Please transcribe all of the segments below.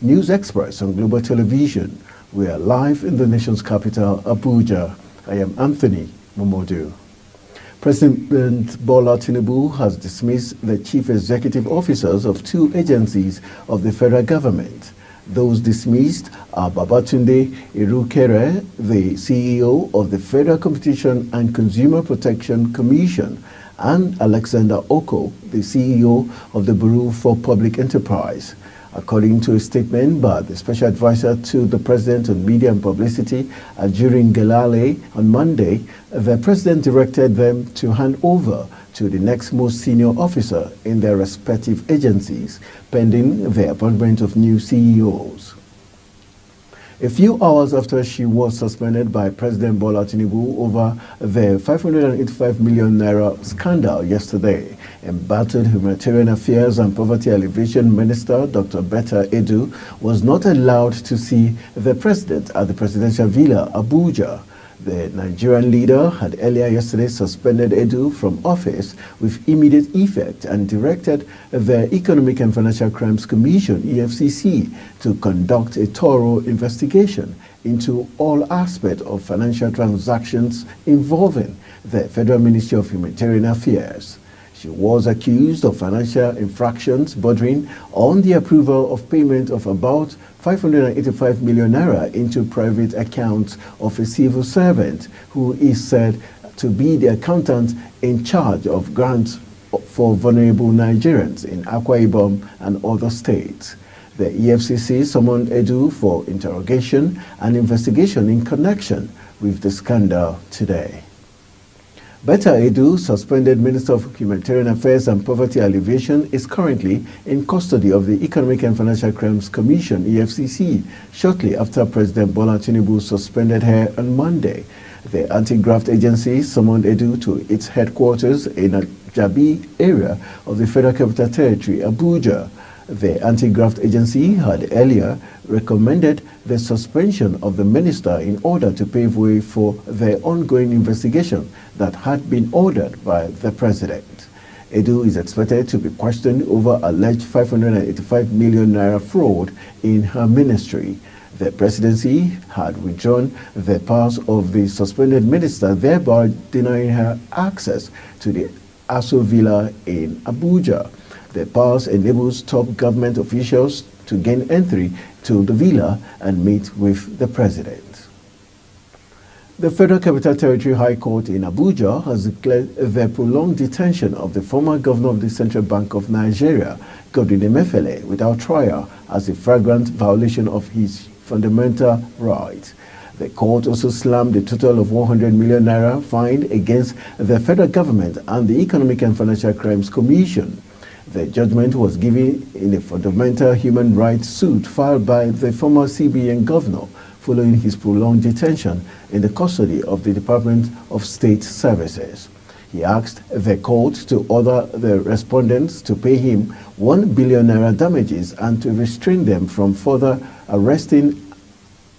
News Express on Global Television. We are live in the nation's capital, Abuja. I am Anthony Momodu. President Bola Tinubu has dismissed the chief executive officers of two agencies of the federal government. Those dismissed are Babatunde Irukere, the CEO of the Federal Competition and Consumer Protection Commission, and Alexander Oko, the CEO of the Bureau for Public Enterprise. According to a statement by the Special Advisor to the President on Media and Publicity, Ajurin Gelale, on Monday, the President directed them to hand over to the next most senior officer in their respective agencies, pending the appointment of new CEOs. A few hours after she was suspended by President Bola Tinubu over the 585 million naira scandal yesterday, embattled Humanitarian Affairs and Poverty Alleviation Minister Dr. Betta Edu was not allowed to see the president at the Presidential Villa, Abuja. The Nigerian leader had earlier yesterday suspended Edu from office with immediate effect and directed the Economic and Financial Crimes Commission, EFCC, to conduct a thorough investigation into all aspects of financial transactions involving the Federal Ministry of Humanitarian Affairs. She was accused of financial infractions bordering on the approval of payment of about 585 million naira into private accounts of a civil servant who is said to be the accountant in charge of grants for vulnerable Nigerians in Akwa Ibom and other states. The EFCC summoned Edu for interrogation and investigation in connection with the scandal today. Betta Edu, suspended Minister of Humanitarian Affairs and Poverty Alleviation, is currently in custody of the Economic and Financial Crimes Commission, EFCC, shortly after President Bola Tinubu suspended her on Monday. The anti-graft agency summoned Edu to its headquarters in a Jabi area of the Federal Capital Territory, Abuja. The anti-graft agency had earlier recommended the suspension of the minister in order to pave way for the ongoing investigation that had been ordered by the president. Edu is expected to be questioned over alleged 585 million naira fraud in her ministry. The presidency had withdrawn the powers of the suspended minister, thereby denying her access to the Aso Villa in Abuja. The powers enables top government officials to gain entry to the villa and meet with the president. The Federal Capital Territory High Court in Abuja has declared the prolonged detention of the former governor of the Central Bank of Nigeria, Godwin Emefiele, without trial as a flagrant violation of his fundamental rights. The court also slammed a total of 100 million naira fine against the federal government and the Economic and Financial Crimes Commission. The judgment was given in a fundamental human rights suit filed by the former CBN governor following his prolonged detention in the custody of the Department of State Services. He asked the court to order the respondents to pay him 1 billion naira damages and to restrain them from further arresting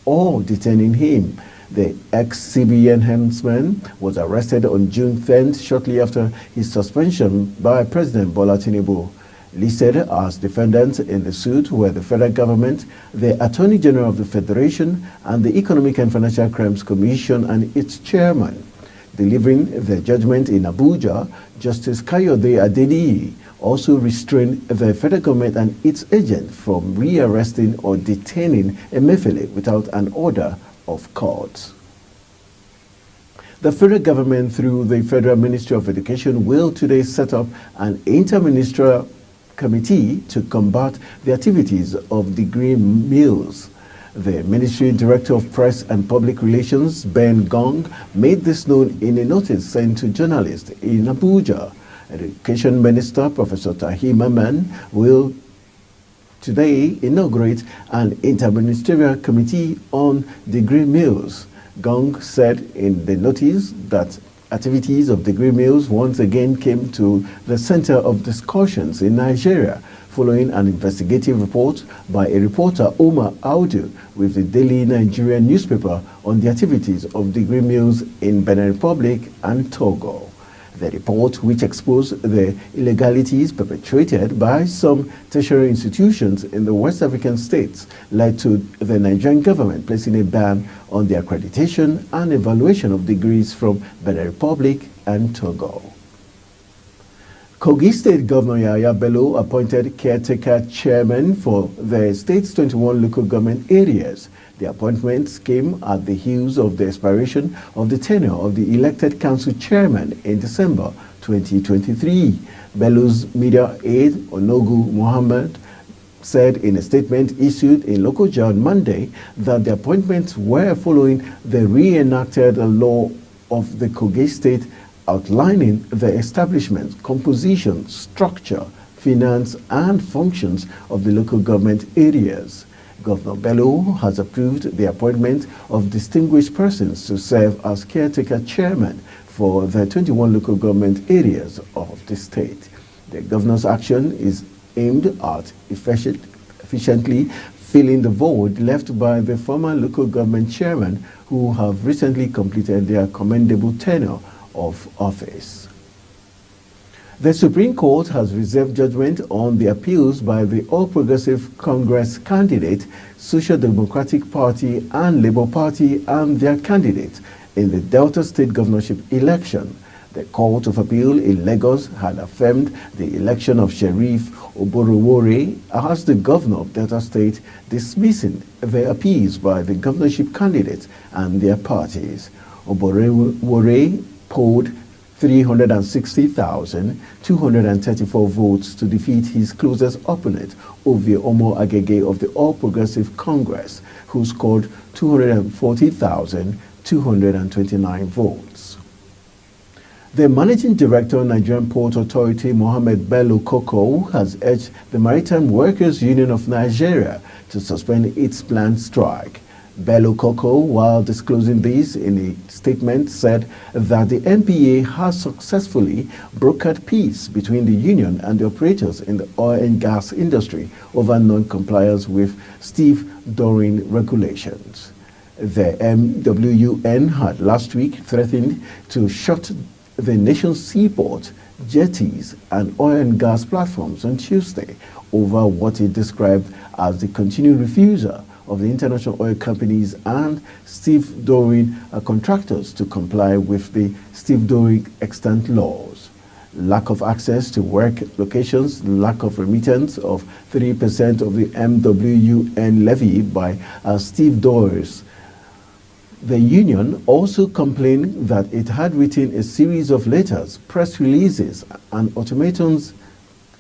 or detaining him. The ex-CBN henchman was arrested on June 10th, shortly after his suspension by President Bola Tinubu. Listed as defendants in the suit were the federal government, the Attorney General of the Federation, and the Economic and Financial Crimes Commission and its chairman. Delivering the judgment in Abuja, Justice Kayode Adeniyi also restrained the federal government and its agent from rearresting or detaining Emefiele without an order of court. The federal government, through the Federal Ministry of Education, will today set up an interministerial committee to combat the activities of degree mills. The Ministry Director of Press and Public Relations, Ben Gong, made this known in a notice sent to journalists in Abuja. Education Minister Professor Tahir Mamman will today inaugurate an interministerial committee on degree mills. Gong said in the notice that activities of degree mills once again came to the center of discussions in Nigeria following an investigative report by a reporter, Omar Audu, with the Daily Nigerian newspaper on the activities of degree mills in Benin Republic and Togo. The report, which exposed the illegalities perpetrated by some tertiary institutions in the West African states, led to the Nigerian government placing a ban on the accreditation and evaluation of degrees from Benin Republic and Togo. Kogi State Governor Yahaya Bello appointed caretaker chairman for the state's 21 local government areas. The appointments came at the heels of the expiration of the tenure of the elected council chairman in December 2023. Bello's media aide, Onogu Mohammed, said in a statement issued in Lokoja on Monday that the appointments were following the reenacted law of the Kogi State outlining the establishment, composition, structure, finance, and functions of the local government areas. Governor Bello has approved the appointment of distinguished persons to serve as caretaker chairman for the 21 local government areas of the state. The governor's action is aimed at efficiently filling the void left by the former local government chairmen who have recently completed their commendable tenure of office. The Supreme Court has reserved judgment on the appeals by the All Progressive Congress candidate, Social Democratic Party and Labour Party and their candidates in the Delta State governorship election. The Court of Appeal in Lagos had affirmed the election of Sheriff Oborowore as the governor of Delta State, dismissing the appeals by the governorship candidates and their parties. Oborowore polled 360,234 votes to defeat his closest opponent, Ovie Omo Agege of the All Progressive Congress, who scored 240,229 votes. The Managing Director of Nigerian Port Authority, Mohammed Bello Koko, has urged the Maritime Workers Union of Nigeria to suspend its planned strike. Bello Koko, while disclosing this in a statement, said that the NPA has successfully brokered peace between the union and the operators in the oil and gas industry over non-compliance with stevedoring regulations. The MWUN had last week threatened to shut the nation's seaport, jetties, and oil and gas platforms on Tuesday over what it described as the continued refusal of the international oil companies and stevedoring contractors to comply with the stevedoring extant laws. Lack of access to work locations, lack of remittance of 3% of the MWUN levy by stevedorers. The union also complained that it had written a series of letters, press releases, and ultimatums,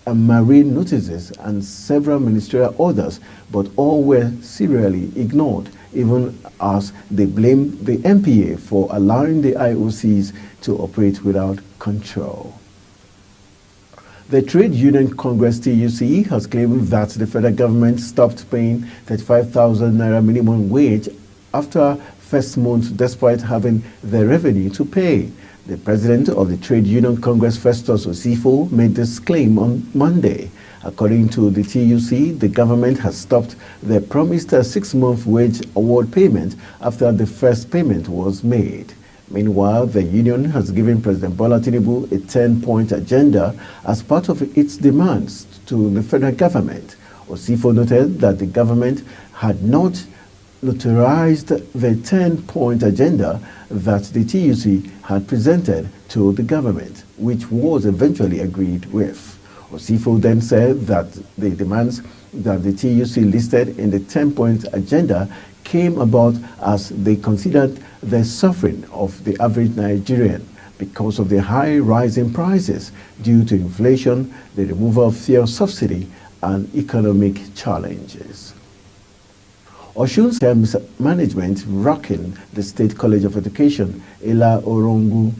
and marine notices and several ministerial orders, but all were serially ignored, even as they blamed the NPA for allowing the IOCs to operate without control. The Trade Union Congress TUC has claimed that the federal government stopped paying 35,000 naira minimum wage after first month despite having the revenue to pay. The president of the Trade Union Congress, Festus Osifo, made this claim on Monday. According to the TUC, the government has stopped the promised 6-month wage award payment after the first payment was made. Meanwhile, the union has given President Bola Tinubu a 10-point agenda as part of its demands to the federal government. Osifo noted that the government had not notarized the 10-point agenda that the TUC had presented to the government, which was eventually agreed with. Osifo then said that the demands that the TUC listed in the 10-point agenda came about as they considered the suffering of the average Nigerian because of the high rise in prices due to inflation, the removal of fuel subsidy, and economic challenges. Osun's management rocking the State College of Education, Ela Orongu.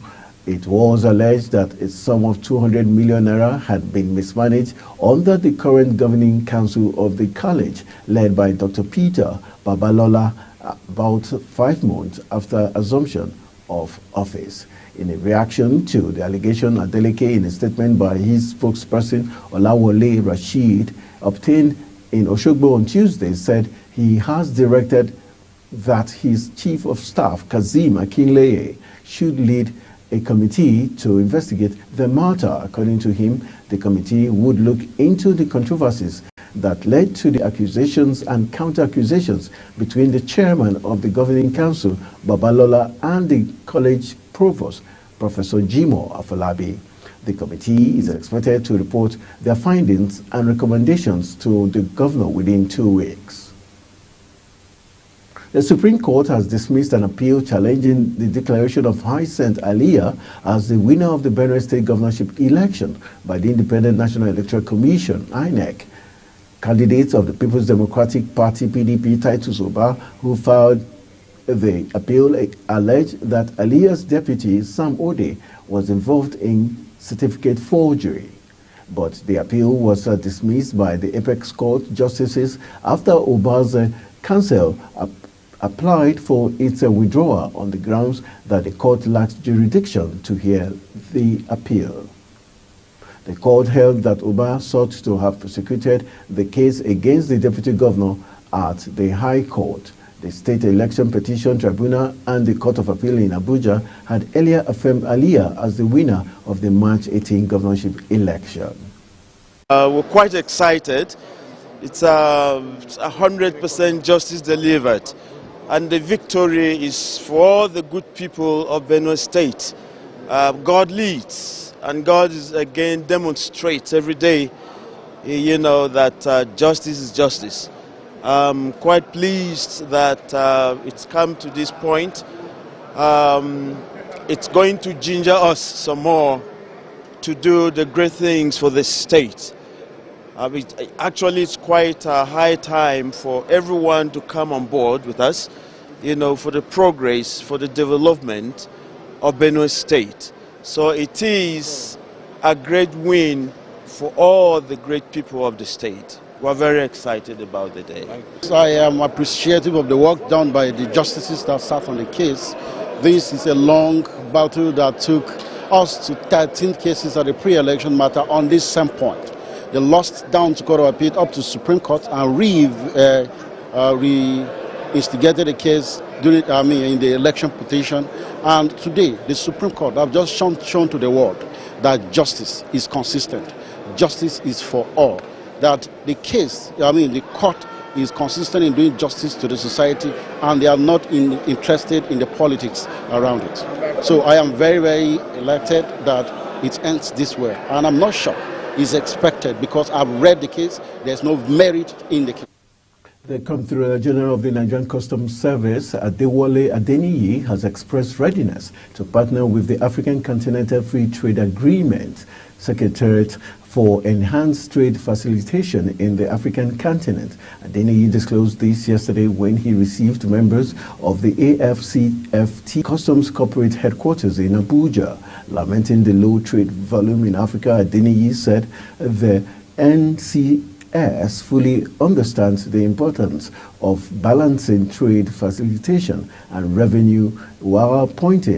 It was alleged that a sum of 200 million naira had been mismanaged under the current governing council of the college, led by Dr. Peter Babalola, about 5 months after assumption of office. In a reaction to the allegation, Adeleke, in a statement by his spokesperson Olawole Rashid, obtained in Oshogbo on Tuesday, said he has directed that his chief of staff, Kazim Akinleye, should lead a committee to investigate the matter. According to him, the committee would look into the controversies that led to the accusations and counter-accusations between the chairman of the governing council, Babalola, and the college provost, Professor Jimo Afolabi. The committee is expected to report their findings and recommendations to the governor within 2 weeks. The Supreme Court has dismissed an appeal challenging the declaration of Hyacinth Alia as the winner of the Benue State governorship election by the Independent National Electoral Commission, INEC. Candidates of the People's Democratic Party, PDP, Titus Oba, who filed the appeal, alleged that Alia's deputy, Sam Ode, was involved in certificate forgery. But the appeal was dismissed by the Apex Court justices after Oba's counsel applied for its withdrawal on the grounds that the court lacks jurisdiction to hear the appeal. The court held that Oba sought to have prosecuted the case against the deputy governor at the High Court. The State Election Petition Tribunal and the Court of Appeal in Abuja had earlier affirmed Alia as the winner of the March 18 governorship election. We're quite excited. It's 100% justice delivered. And the victory is for all the good people of Benue State. God leads, and God is again demonstrates every day, that justice is justice. I'm quite pleased that it's come to this point. It's going to ginger us some more to do the great things for the state. Actually, it's quite a high time for everyone to come on board with us, for the progress, for the development of Benue State. So it is a great win for all the great people of the state. We're very excited about the day. I am appreciative of the work done by the justices that sat on the case. This is a long battle that took us to 13 cases at the pre-election matter on this same point. They lost down to Court of Appeal up to Supreme Court and re-instigated the case during, in the election petition. And today, the Supreme Court have just shown to the world that justice is consistent. Justice is for all. That the case, the court is consistent in doing justice to the society, and they are not interested in the politics around it. So I am very, very elated that it ends this way. And I'm not sure it's expected because I've read the case. There's no merit in the case. The Comptroller General of the Nigerian Customs Service, Adewale Adeniyi, has expressed readiness to partner with the African Continental Free Trade Agreement Secretariat for enhanced trade facilitation in the African continent. Adeniyi disclosed this yesterday when he received members of the AFCFT Customs Corporate Headquarters in Abuja. Lamenting the low trade volume in Africa, Adeniyi said the NCS fully understands the importance of balancing trade facilitation and revenue, while pointing